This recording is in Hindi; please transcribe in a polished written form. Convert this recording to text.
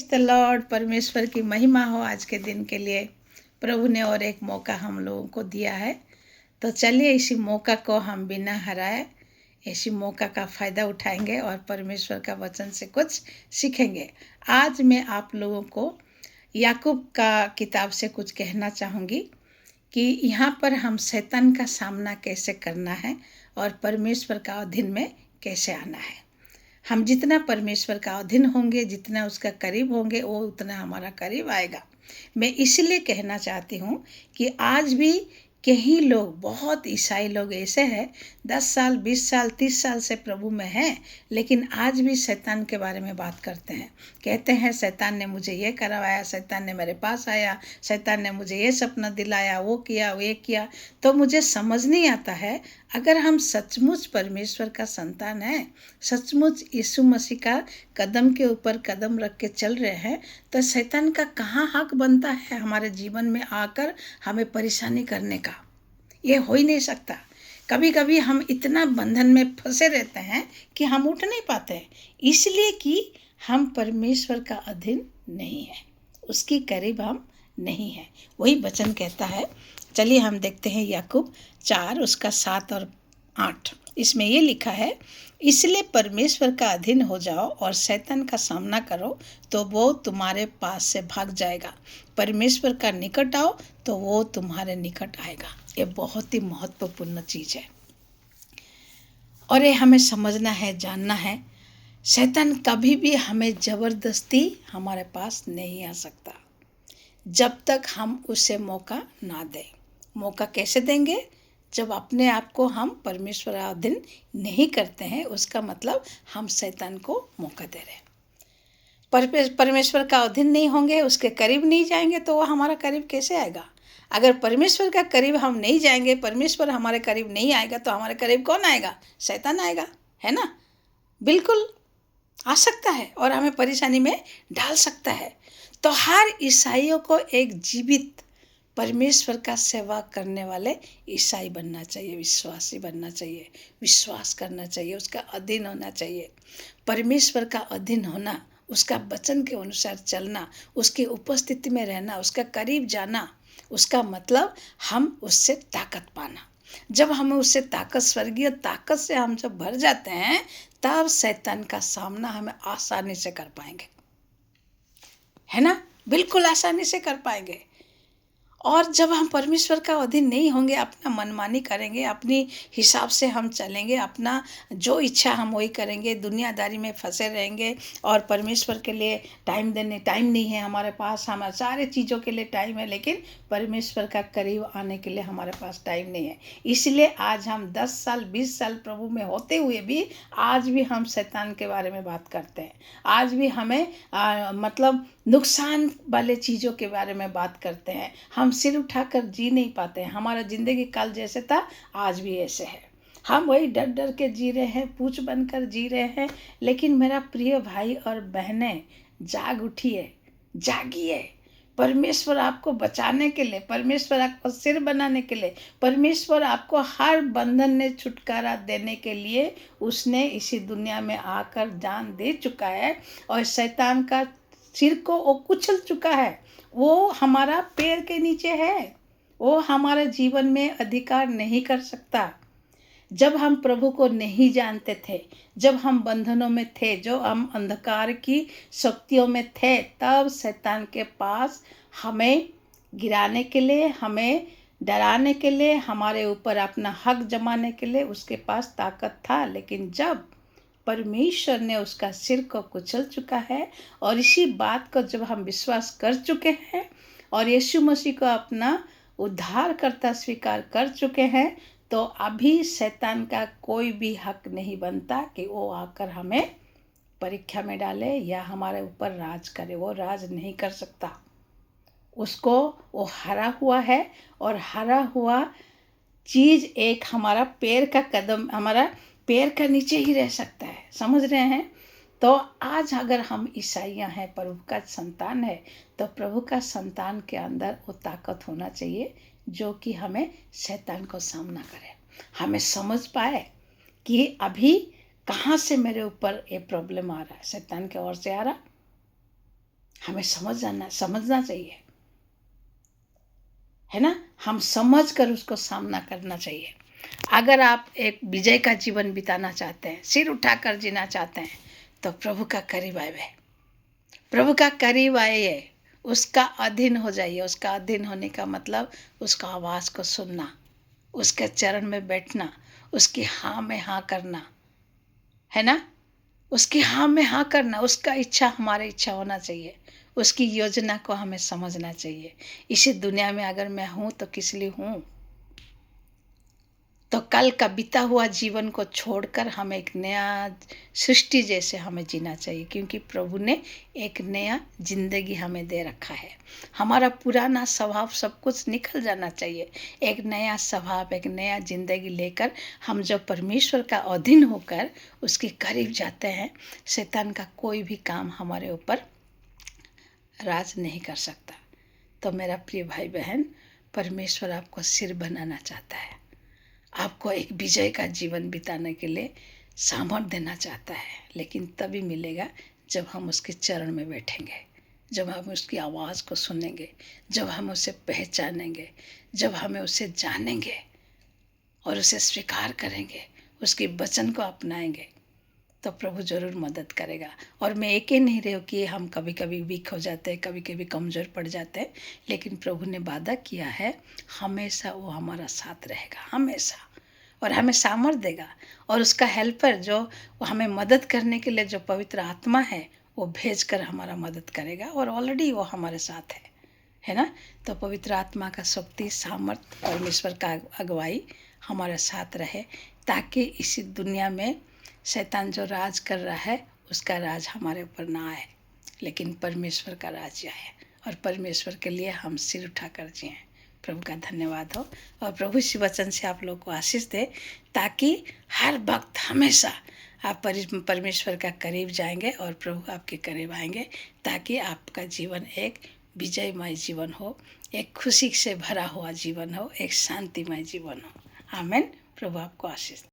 Praise the Lord. परमेश्वर की महिमा हो आज के दिन के लिए। प्रभु ने और एक मौका हम लोगों को दिया है, तो चलिए इसी मौका को हम बिना हराए इसी मौका का फ़ायदा उठाएंगे और परमेश्वर का वचन से कुछ सीखेंगे। आज मैं आप लोगों को याकूब का किताब से कुछ कहना चाहूँगी कि यहाँ पर हम शैतान का सामना कैसे करना है और परमेश्वर का अधीन में कैसे आना है। हम जितना परमेश्वर का अधीन होंगे, जितना उसका करीब होंगे, वो उतना हमारा करीब आएगा। मैं इसलिए कहना चाहती हूँ कि आज भी कई लोग, बहुत ईसाई लोग ऐसे हैं 10 साल 20 साल 30 साल से प्रभु में हैं, लेकिन आज भी शैतान के बारे में बात करते हैं। कहते हैं शैतान ने मुझे ये करवाया, शैतान ने मेरे पास आया, शैतान ने मुझे ये सपना दिलाया, वो किया वो ये किया। तो मुझे समझ नहीं आता है, अगर हम सचमुच परमेश्वर का संतान हैं, सचमुच यीशु मसीह का कदम के ऊपर कदम रख के चल रहे हैं, तो शैतान का कहाँ हक बनता है हमारे जीवन में आकर हमें परेशानी करने का। ये हो ही नहीं सकता। कभी कभी हम इतना बंधन में फंसे रहते हैं कि हम उठ नहीं पाते हैं, इसलिए कि हम परमेश्वर का अधीन नहीं है, उसकी करीब हम नहीं है। वही वचन कहता है। चलिए हम देखते हैं याकूब 4 उसका 7 और 8। इसमें ये लिखा है, इसलिए परमेश्वर का अधीन हो जाओ और शैतान का सामना करो तो वो तुम्हारे पास से भाग जाएगा। परमेश्वर का निकट आओ तो वो तुम्हारे निकट आएगा। ये बहुत ही महत्वपूर्ण चीज़ है और ये हमें समझना है, जानना है। शैतान कभी भी हमें ज़बरदस्ती हमारे पास नहीं आ सकता जब तक हम उसे मौका ना दें। मौका कैसे देंगे? जब अपने आप को हम परमेश्वर अधीन नहीं करते हैं, उसका मतलब हम शैतान को मौका दे रहे हैं। परमेश्वर का अधीन नहीं होंगे, उसके करीब नहीं जाएंगे, तो वो हमारा करीब कैसे आएगा? अगर परमेश्वर का करीब हम नहीं जाएंगे, परमेश्वर हमारे करीब नहीं आएगा, तो हमारे करीब कौन आएगा? शैतान आएगा, है ना? बिल्कुल आ सकता है और हमें परेशानी में डाल सकता है। तो हर ईसाइयों को एक जीवित परमेश्वर का सेवा करने वाले ईसाई बनना चाहिए, विश्वासी बनना चाहिए, विश्वास करना चाहिए, उसका अधीन होना चाहिए। परमेश्वर का अधीन होना, उसका वचन के अनुसार चलना, उसकी उपस्थिति में रहना, उसका करीब जाना, उसका मतलब हम उससे ताकत पाना। जब हमें उससे ताकत, स्वर्गीय ताकत से हम जब भर जाते हैं, तब शैतान का सामना हमें आसानी से कर पाएंगे, है ना? बिल्कुल आसानी से कर पाएंगे। और जब हम परमेश्वर का अधीन नहीं होंगे, अपना मनमानी करेंगे, अपनी हिसाब से हम चलेंगे, अपना जो इच्छा हम वही करेंगे, दुनियादारी में फंसे रहेंगे और परमेश्वर के लिए टाइम नहीं है हमारे पास। हमारे सारे चीज़ों के लिए टाइम है, लेकिन परमेश्वर का करीब आने के लिए हमारे पास टाइम नहीं है। इसलिए आज हम 10 साल 20 साल प्रभु में होते हुए भी आज भी हम शैतान के बारे में बात करते हैं। आज भी हमें मतलब नुकसान वाले चीज़ों के बारे में बात करते हैं। हम सिर उठाकर जी नहीं पाते हैं। हमारा ज़िंदगी कल जैसे था आज भी ऐसे है। हम वही डर डर के जी रहे हैं, पूछ बनकर जी रहे हैं। लेकिन मेरा प्रिय भाई और बहनें, जाग उठिए, जागिए। परमेश्वर आपको बचाने के लिए, परमेश्वर आपको सिर बनाने के लिए, परमेश्वर आपको हर बंधन ने छुटकारा देने के लिए उसने इसी दुनिया में आकर जान दे चुका है और शैतान का सिर को वो कुचल चुका है। वो हमारा पैर के नीचे है, वो हमारे जीवन में अधिकार नहीं कर सकता। जब हम प्रभु को नहीं जानते थे, जब हम बंधनों में थे, जो हम अंधकार की शक्तियों में थे, तब शैतान के पास हमें गिराने के लिए, हमें डराने के लिए, हमारे ऊपर अपना हक जमाने के लिए उसके पास ताकत था। लेकिन जब परमेश्वर ने उसका सिर को कुचल चुका है और इसी बात को जब हम विश्वास कर चुके हैं और यीशु मसीह को अपना उद्धारकर्ता स्वीकार कर चुके हैं, तो अभी शैतान का कोई भी हक नहीं बनता कि वो आकर हमें परीक्षा में डाले या हमारे ऊपर राज करे। वो राज नहीं कर सकता। उसको वो हरा हुआ है और हरा हुआ चीज़ एक हमारा पैर का कदम, हमारा पैर का नीचे ही रह सकता है। समझ रहे हैं? तो आज अगर हम ईसाइयाँ हैं, प्रभु का संतान है, तो प्रभु का संतान के अंदर वो ताकत होना चाहिए जो कि हमें शैतान को सामना करे, हमें समझ पाए कि अभी कहाँ से मेरे ऊपर ये प्रॉब्लम आ रहा है, शैतान के ओर से आ रहा हमें समझना चाहिए, है ना। हम समझ कर उसको सामना करना चाहिए। अगर आप एक विजय का जीवन बिताना चाहते हैं, सिर उठाकर जीना चाहते हैं, तो प्रभु का करीब आइए, प्रभु का करीब आइए, उसका अधीन हो जाइए। उसका अधीन होने का मतलब उसका आवाज़ को सुनना, उसके चरण में बैठना, उसकी हाँ में हाँ करना, है ना। उसकी हाँ में हाँ करना, उसका इच्छा हमारी इच्छा होना चाहिए, उसकी योजना को हमें समझना चाहिए। इसी दुनिया में अगर मैं हूँ तो किस लिए हूँ, तो कल का बीता हुआ जीवन को छोड़कर हमें एक नया सृष्टि जैसे हमें जीना चाहिए, क्योंकि प्रभु ने एक नया जिंदगी हमें दे रखा है। हमारा पुराना स्वभाव सब कुछ निकल जाना चाहिए। एक नया स्वभाव, एक नया जिंदगी लेकर हम जब परमेश्वर का अधीन होकर उसके करीब जाते हैं, शैतान का कोई भी काम हमारे ऊपर राज नहीं कर सकता। तो मेरा प्रिय भाई बहन, परमेश्वर आपको सिर बनाना चाहता है, आपको एक विजय का जीवन बिताने के लिए सामर्थ्य देना चाहता है, लेकिन तभी मिलेगा जब हम उसके चरण में बैठेंगे, जब हम उसकी आवाज़ को सुनेंगे, जब हम उसे पहचानेंगे, जब हमें उसे जानेंगे और उसे स्वीकार करेंगे, उसके वचन को अपनाएंगे, तो प्रभु ज़रूर मदद करेगा। और मैं एक ही नहीं रही हूँ कि हम कभी कभी वीक हो जाते हैं, कभी कभी कमज़ोर पड़ जाते हैं, लेकिन प्रभु ने वादा किया है हमेशा वो हमारा साथ रहेगा, हमेशा, और हमें सामर्थ देगा। और उसका हेल्पर जो हमें मदद करने के लिए जो पवित्र आत्मा है, वो भेज कर हमारा मदद करेगा, और ऑलरेडी वो हमारे साथ है ना। तो पवित्र आत्मा का शक्ति, सामर्थ, परमेश्वर का अगुवाई हमारे साथ रहे, ताकि इसी दुनिया में शैतान जो राज कर रहा है उसका राज हमारे ऊपर ना आए, लेकिन परमेश्वर का राज आए, और परमेश्वर के लिए हम सिर उठाकर जिएं। प्रभु का धन्यवाद हो, और प्रभु इसी वचन से आप लोग को आशीष दे, ताकि हर वक्त हमेशा आप परमेश्वर का करीब जाएंगे और प्रभु आपके करीब आएंगे, ताकि आपका जीवन एक विजयमय जीवन हो, एक खुशी से भरा हुआ जीवन हो, एक शांतिमय जीवन हो। आमीन। प्रभु आपको आशीष